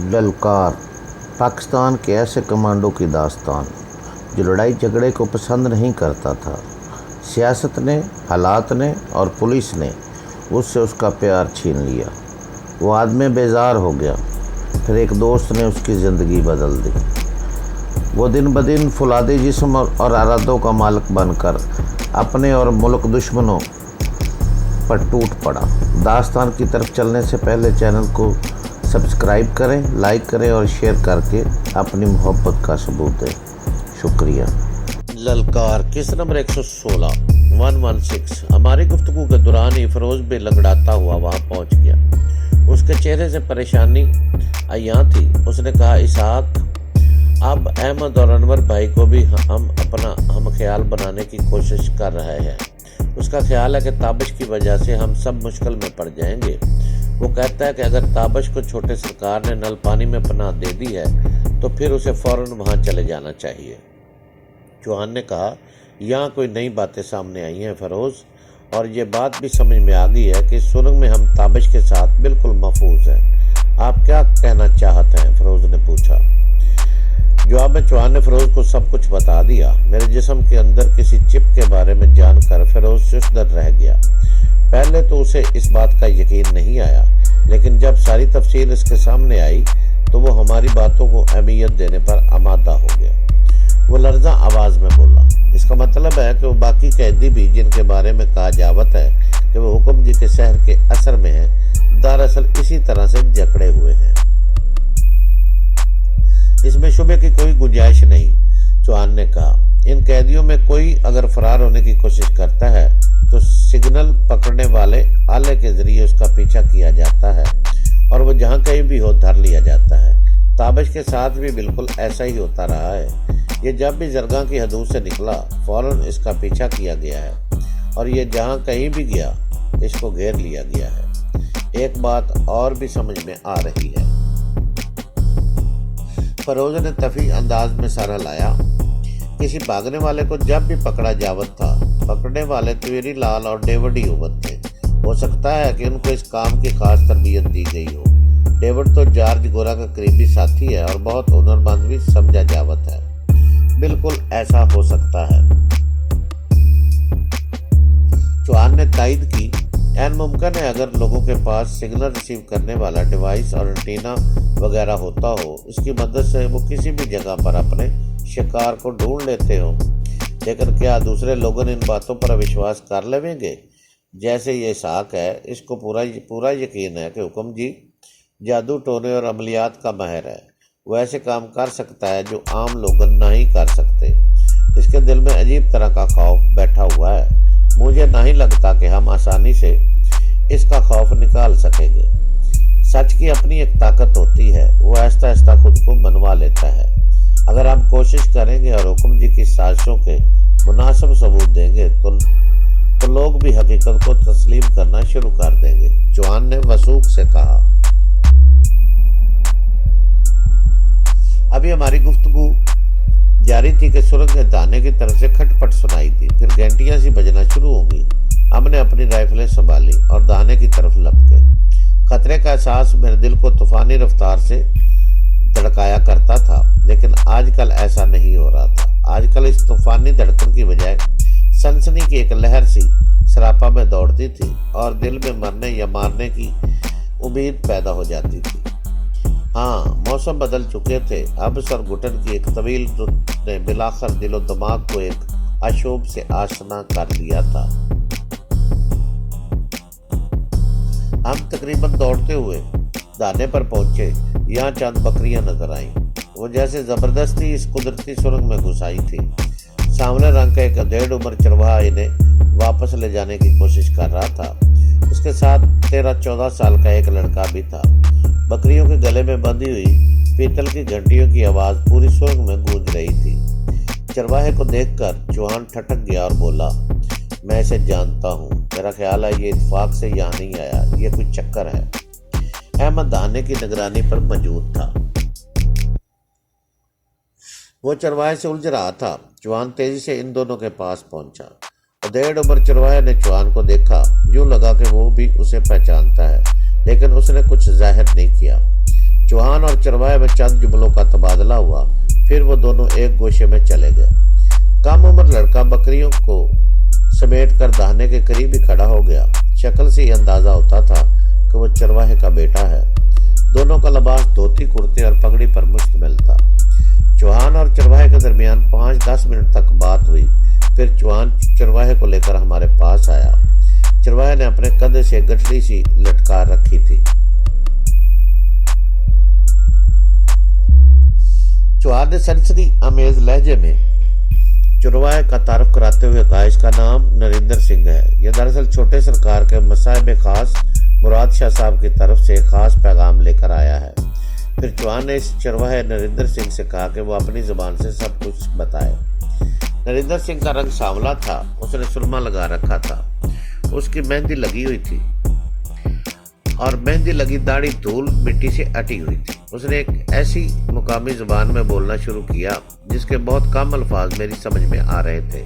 ललकार पाकिस्तान के ऐसे कमांडो की दास्तान जो लड़ाई झगड़े को पसंद नहीं करता था। सियासत ने, हालात ने और पुलिस ने उससे उसका प्यार छीन लिया। वो आदमी बेजार हो गया। फिर एक दोस्त ने उसकी ज़िंदगी बदल दी। वो दिन ब दिन फुलादी जिस्म और इरादों का मालिक बनकर अपने और मुल्क दुश्मनों पर टूट पड़ा। दास्तान की तरफ चलने से पहले चैनल को सब्सक्राइब करें, लाइक करें और शेयर करके अपनी मोहब्बत का सबूत दें। शुक्रिया। ललकार किस नंबर 116 हमारी गुफ्तगू के दौरान ही फिरोज भी लंगड़ाता हुआ वहां पहुंच गया। उसके चेहरे से परेशानी अय्यां थी। उसने कहा, इसहाक, अब अहमद और अनवर भाई को भी हम अपना हम ख्याल बनाने की कोशिश कर रहे हैं। उसका ख्याल है कि ताबिश की वजह से हम सब मुश्किल में पड़ जाएंगे। वो कहता है कि अगर ताबिश को छोटे सरकार ने नल पानी में पनाह दे दी है तो फिर उसे फौरन वहां चले जाना चाहिए। चौहान ने कहा, यहाँ कोई नई बातें सामने आई हैं फिरोज, और ये बात भी समझ में आ गई है कि सुरंग में हम ताबिश के साथ बिल्कुल महफूज हैं। आप क्या कहना चाहते हैं? फिरोज ने पूछा। जवाब में चौहान ने फिरोज को सब कुछ बता दिया। मेरे जिस्म के अंदर किसी चिप के बारे में जानकर फिरोज सुस्तदर रह गया। पहले तो उसे इस बात का यकीन नहीं आया, लेकिन जब सारी तफसील इसके सामने आई तो वो हमारी बातों को अहमियत देने पर आमादा हो गया। वो लर्जा आवाज में बोला, इसका मतलब है कि वो बाकी कैदी भी जिनके बारे में कहा जावत है कि वो हुक्म जी के शहर के असर में हैं, दरअसल इसी तरह से जकड़े हुए हैं। इसमें शुबे की कोई गुंजाइश नहीं, चौहान ने कहा। इन कैदियों में कोई अगर फरार होने की कोशिश करता है तो सिग्नल पकड़ने वाले आले के जरिए उसका पीछा किया जाता है और वो जहाँ कहीं भी हो धर लिया जाता है। ताबिश के साथ भी बिल्कुल ऐसा ही होता रहा है। ये जब भी जरगा की हदूद से निकला फौरन इसका पीछा किया गया है और ये जहाँ कहीं भी गया इसको घेर लिया गया है। एक बात और भी समझ में आ रही है। फरोज ने तफी अंदाज में सर हिलाया। किसी भागने वाले को जब भी पकड़ा जावत था, पकड़ने वाले त्वेरी लाल और डेविड ही हुवत थे। हो सकता है कि उनको इस काम की खास तरबियत दी गई हो। डेविड तो जॉर्ज गोरा का करीबी साथी है और बहुत हुनरमंद भी समझा जावत है। बिल्कुल ऐसा हो सकता है, चौहान ने तायद की। ऐन मुमकिन है अगर लोगों के पास सिग्नल रिसीव करने वाला डिवाइस और एंटीना वगैरह होता हो, इसकी मदद से वो किसी भी जगह पर अपने शिकार को ढूंढ लेते हो। लेकिन क्या दूसरे लोगों इन बातों पर विश्वास कर लेंगे? जैसे ये इसहाक है, इसको पूरा यकीन है कि हुक्म जी जादू टोने और अमलियात का माहिर है। वो ऐसे काम कर सकता है जो आम लोग नहीं कर सकते। इसके दिल में अजीब तरह का खौफ बैठा हुआ है। मुझे नहीं लगता कि हम आसानी से इसका खौफ निकाल सकेंगे। सच की अपनी एक ताकत होती है, वो आहिस्ता आहिस्ता खुद को मनवा लेता है। अगर हम कोशिश करेंगे और हुक्म जी की साजिशों के मुनासिब सबूत देंगे तो लोग भी हकीकत को तस्लीम करना शुरू कर देंगे, चौहान ने वसूख से कहा। अभी हमारी गुफ्तगू जारी थी कि सुरंग के दाने की तरफ से खटपट सुनाई दी। फिर घंटियां सी बजना शुरू होंगी। हमने अपनी राइफलें संभाली और दाने की तरफ लपके। खतरे का एहसास मेरे दिल को तूफानी रफ्तार से धड़काया करता था, लेकिन आजकल ऐसा नहीं हो रहा था। आजकल इस तूफानी धड़कन की बजाय सनसनी की एक लहर सी सरापा में दौड़ती थी और दिल में मरने या मारने की उम्मीद पैदा हो जाती थी। हाँ, मौसम बदल चुके थे। अब्स और घुटन की एक तवील रुत ने बिलाखर दिलो दिमाग को एक अशोभ से आशना कर दिया था। हम तकरीबन दौड़ते हुए दाने पर पहुंचे। यहाँ चंद बकरियां नजर आईं। वो जैसे जबरदस्ती इस कुदरती सुरंग में घुसाई थी। सांवले रंग का एक अधेड़ उम्र चरवाहा इन्हें वापस ले जाने की कोशिश कर रहा था। उसके साथ 13-14 साल का एक लड़का भी था। बकरियों के गले में बंधी हुई पीतल की घंटियों की आवाज पूरी सुरंग में गूंज रही थी। चरवाहे को देखकर चौहान ठटक गया और बोला, मैं इसे जानता हूँ। मेरा ख्याल है ये इत्तेफाक से यहाँ नहीं आया, ये कोई चक्कर है। अहमद दाने की निगरानी पर मौजूद था। वो चरवाहे से उलझ रहा था। चौहान तेजी से इन दोनों के पास पहुंचा। अधेड़ उम्र चरवाहे ने चौहान को देखा। यूं लगा कि वो भी उसे पहचानता है, लेकिन उसने कुछ जाहिर नहीं किया। चौहान और चरवाहे में चंद जुमलों का तबादला हुआ, फिर वो दोनों एक गोशे में चले गए। कम उम्र लड़का बकरियों को समेट कर दहाने के करीब ही खड़ा हो गया। शक्ल से ही अंदाजा होता था कि वो चरवाहे का बेटा है। दोनों का लिबास धोती कुर्ते और पगड़ी पर मुश्तमिल था। चौहान और चरवाहे के दरमियान 5-10 मिनट तक बात हुई। फिर चौहान चरवाहे को लेकर हमारे पास आया। चरवाहे ने अपने कंधे से गठरी सी लटका रखी थी। चौहान ने सनसनी अमेज लहजे में चरवाहे का तारुफ कराते हुए कहा, इसका नाम नरेंद्र सिंह है। यह दरअसल छोटे सरकार के मसाइब खास मुराद शाह साहब की तरफ से खास पैगाम लेकर आया है। फिर चौहान ने इस चरवाहे नरेंद्र सिंह से कहा कि वो अपनी जुबान से सब कुछ बताए। नरेंद्र सिंह का रंग सांवला था, उसने सुरमा लगा रखा था, उसकी मेहंदी लगी हुई थी और मेहंदी लगी दाढ़ी धूल मिट्टी से अटी हुई थी। उसने एक ऐसी मुकामी जुबान में बोलना शुरू किया जिसके बहुत कम अल्फाज मेरी समझ में आ रहे थे।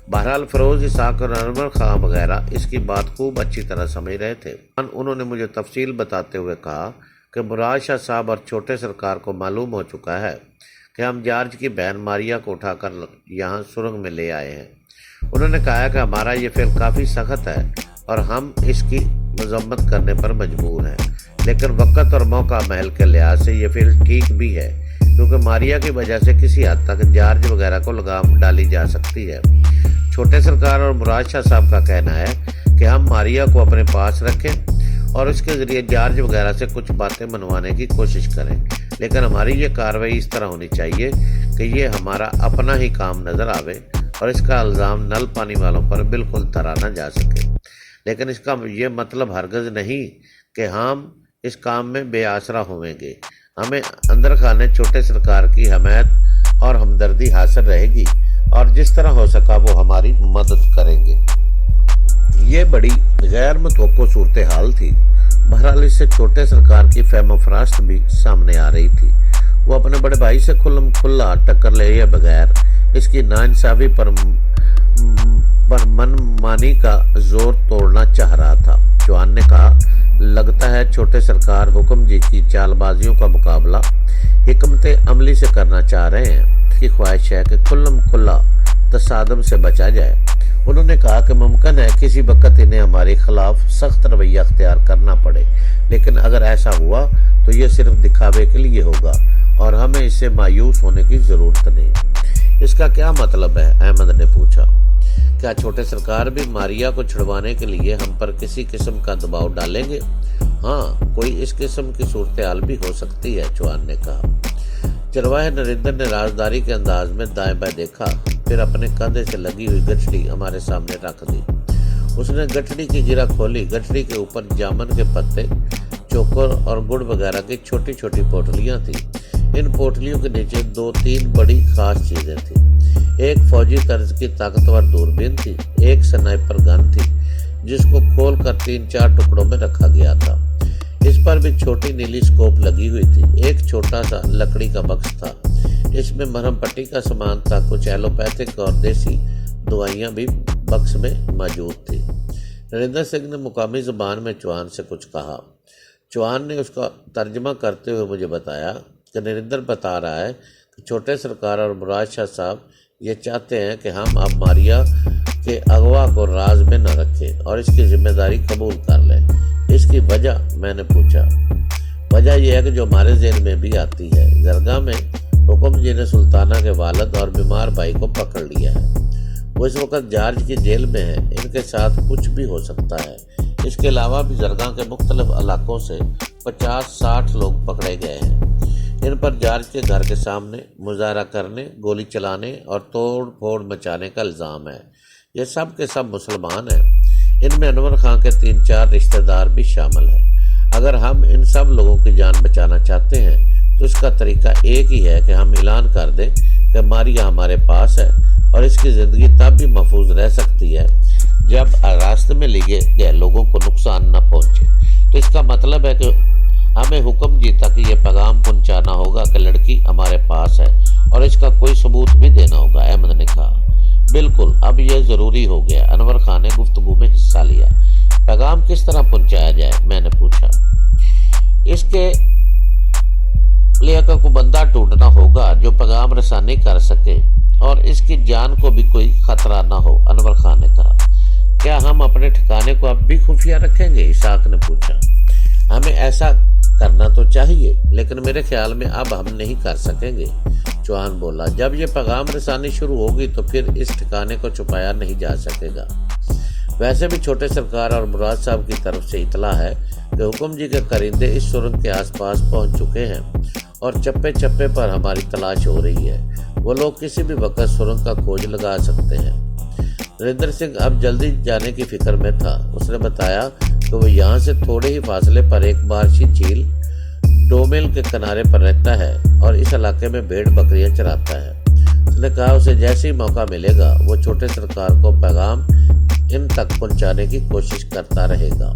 बहरहाल फरोज, इसाक और अनवर खां वगैरह इसकी बात खूब अच्छी तरह समझ रहे थे। उन्होंने मुझे तफसील बताते हुए कहा कि मुराद शाह साहब और छोटे सरकार को मालूम हो चुका है कि हम जॉर्ज की बहन मारिया को उठाकर यहाँ सुरंग में ले आए हैं। उन्होंने कहा कि हमारा ये फेल काफ़ी सख्त है और हम इसकी मजम्मत करने पर मजबूर हैं, लेकिन वक़्त और मौका महल के लिहाज से ये फेल ठीक भी है, क्योंकि मारिया की वजह से किसी हद तक जॉर्ज वगैरह को लगाम डाली जा सकती है। छोटे सरकार और मुराद शाह साहब का कहना है कि हम मारिया को अपने पास रखें और इसके ज़रिए जॉर्ज वगैरह से कुछ बातें मनवाने की कोशिश करें, लेकिन हमारी ये कार्रवाई इस तरह होनी चाहिए कि ये हमारा अपना ही काम नज़र आवे और इसका इल्ज़ाम नल पानी वालों पर बिल्कुल धरा न जा सके। लेकिन इसका ये मतलब हरगज़ नहीं कि हम इस काम में बेआसरा होवेंगे। हमें अंदर खाने छोटे सरकार की हमायत और हमदर्दी हासिल रहेगी और जिस तरह हो सका वो हमारी मदद करेंगे। ये बड़ी गैर मुतवक्को सूरत हाल थी। बहरहाल इससे छोटे सरकार की फहम फरास्त भी सामने आ रही थी। वो अपने बड़े भाई से खुल्ला टक्कर ले बगैर इसकी नाइंसाफी पर मनमानी का जोर तोड़ना चाह रहा था। चौहान ने कहा, लगता है छोटे सरकार हुक्म जी की चालबाजियों का मुकाबला हिकमत अमली से करना चाह रहे हैं। इसकी ख्वाहिश है कि खुल्ला तसादम से बचा जाए। उन्होंने कहा कि मुमकिन है किसी वक्त इन्हें हमारे खिलाफ सख्त रवैया अख्तियार करना पड़े, लेकिन अगर ऐसा हुआ तो ये सिर्फ दिखावे के लिए होगा और हमें इससे मायूस होने की ज़रूरत नहीं। इसका क्या मतलब है? अहमद ने पूछा। क्या छोटे सरकार भी मारिया को छुड़वाने के लिए हम पर किसी किस्म का दबाव डालेंगे? हाँ, कोई इस किस्म की सूरत हाल भी हो सकती है, चौहान ने कहा। चरवाहे नरेंद्र ने राजदारी के अंदाज में दाएं बाएं देखा, फिर अपने कंधे से लगी हुई गठड़ी हमारे सामने रख दी। उसने गठड़ी की गिरा खोली। गठड़ी के ऊपर जामुन के पत्ते, चोकर और गुड़ वगैरह की छोटी छोटी पोटलियां थी। इन पोटलियों के नीचे 2-3 बड़ी खास चीजें थी। एक फौजी तर्ज की ताकतवर दूरबीन थी, एक स्नाइपर गन थी जिसको खोलकर 3-4 टुकड़ों में रखा गया था। इस पर भी छोटी नीली स्कोप लगी हुई थी। एक छोटा सा लकड़ी का बक्स था, इसमें मरहम पट्टी का सामान था। कुछ एलोपैथिक और देसी दवाइयाँ भी बक्स में मौजूद थी। नरेंद्र सिंह ने मुकामी ज़ुबान में चौहान से कुछ कहा। चौहान ने उसका तर्जमा करते हुए मुझे बताया कि नरेंद्र बता रहा है कि छोटे सरकार और मुराद शाह साहब ये चाहते हैं कि हम अब मारिया के अगवा को राज में न रखें और इसकी जिम्मेदारी कबूल कर लें। इसकी वजह? मैंने पूछा। वजह यह है कि जो हमारे ज़हन में भी आती है। जरगा में हुक्म जी ने सुल्ताना के वालिद और बीमार भाई को पकड़ लिया है। वो इस वक्त जॉर्ज की जेल में है। इनके साथ कुछ भी हो सकता है। इसके अलावा भी जरगा के मुख्तलिफ इलाकों से 50-60 लोग पकड़े गए हैं। इन पर जॉर्ज के घर के सामने मुजाहरा करने, गोली चलाने और तोड़ फोड़ मचाने का इल्ज़ाम है। ये सब के सब मुसलमान हैं। इनमें अनवर खां के 3-4 रिश्तेदार भी शामिल हैं। अगर हम इन सब लोगों की जान बचाना चाहते हैं तो इसका तरीका एक ही है कि हम ऐलान कर दें कि मारिया हमारे पास है और इसकी ज़िंदगी तब भी महफूज रह सकती है जब रास्ते में लिए गए लोगों को नुकसान न पहुँचे। तो इसका मतलब है कि हमें हुक्म जी तक ये पैगाम पहुंचाना होगा कि लड़की हमारे पास है और इसका कोई सबूत भी देना होगा। अहमद ने कहा। बिल्कुल, अब यह ज़रूरी हो गया। अनवर खान ने गुफ्तगू में हिस्सा लिया। पैगाम किस तरह पहुंचाया जाए? मैंने पूछा। इसके اہلیہ کا کوئی بندہ ڈھونڈنا ہوگا جو پیغام رسانی کر سکے اور اس کی جان کو بھی کوئی خطرہ نہ ہو، انور خان نے کہا۔ کیا ہم اپنے ٹھکانے کو اب بھی خفیہ رکھیں گے؟ اسحاق نے پوچھا۔ ہمیں ایسا کرنا تو چاہیے، لیکن میرے خیال میں اب ہم نہیں کر سکیں گے، چوہان بولا۔ جب یہ پیغام رسانی شروع ہوگی تو پھر اس ٹھکانے کو چھپایا نہیں جا سکے گا۔ ویسے بھی چھوٹے سرکار اور مراد صاحب کی طرف سے اطلاع ہے کہ حکم جی کے کرندے اس سرنگ کے آس پاس پہنچ چکے ہیں اور چپے چپے پر ہماری تلاش ہو رہی ہے۔ وہ لوگ کسی بھی وقت سرنگ کا کھوج لگا سکتے ہیں۔ نریندر سنگھ اب جلدی جانے کی فکر میں تھا۔ اس نے بتایا کہ وہ یہاں سے تھوڑے ہی فاصلے پر ایک بارشی جھیل ڈومیل کے کنارے پر رہتا ہے اور اس علاقے میں بھیڑ بکریاں چراتا ہے۔ اس نے کہا اسے جیسے ہی موقع ملے گا وہ چھوٹے سرکار کو پیغام ان تک پہنچانے کی کوشش کرتا رہے گا۔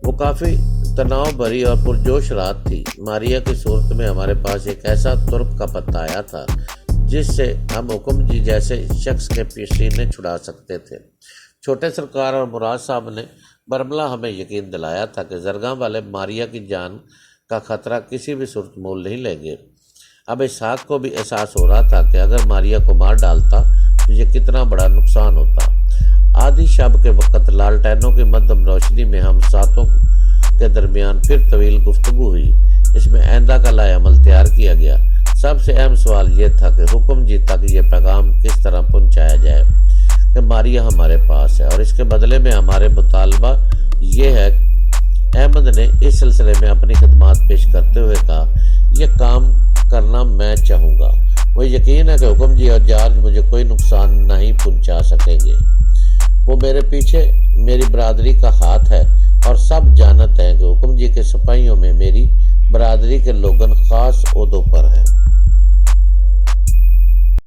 وہ کافی تناؤ بھری اور پرجوش رات تھی۔ ماریا کی صورت میں ہمارے پاس ایک ایسا ترپ کا پتہ آیا تھا جس سے ہم حکم جی جیسے شخص کے پسینے چھڑا سکتے تھے۔ چھوٹے سرکار اور مراد صاحب نے برملا ہمیں یقین دلایا تھا کہ زرگاں والے ماریا کی جان کا خطرہ کسی بھی صورت مول نہیں لیں گے۔ اب اسحاق کو بھی احساس ہو رہا تھا کہ اگر ماریا کو مار ڈالتا تو یہ کتنا بڑا نقصان ہوتا۔ آدھی شب کے وقت لالٹینوں کی مدھم روشنی میں ہم ساتوں کے درمیان پھر طویل گفتگو ہوئی۔ اس میں آئندہ کا لائے عمل تیار کیا گیا۔ سب سے اہم سوال یہ تھا کہ حکم جی تک یہ پیغام کس طرح پہنچایا جائے کہ ماریا ہمارے پاس ہے، اور اس کے بدلے میں ہمارے مطالبہ یہ ہے۔ احمد نے اس سلسلے میں اپنی خدمات پیش کرتے ہوئے کہا، یہ کام کرنا میں چاہوں گا۔ وہ یقین ہے کہ حکم جی اور جارج مجھے کوئی نقصان نہیں پہنچا سکیں گے۔ وہ میرے پیچھے میری برادری کا ہاتھ ہے اور سب جانتے ہیں کہ حکم جی کے سپاہیوں میں میری برادری کے لوگن خاص عہدوں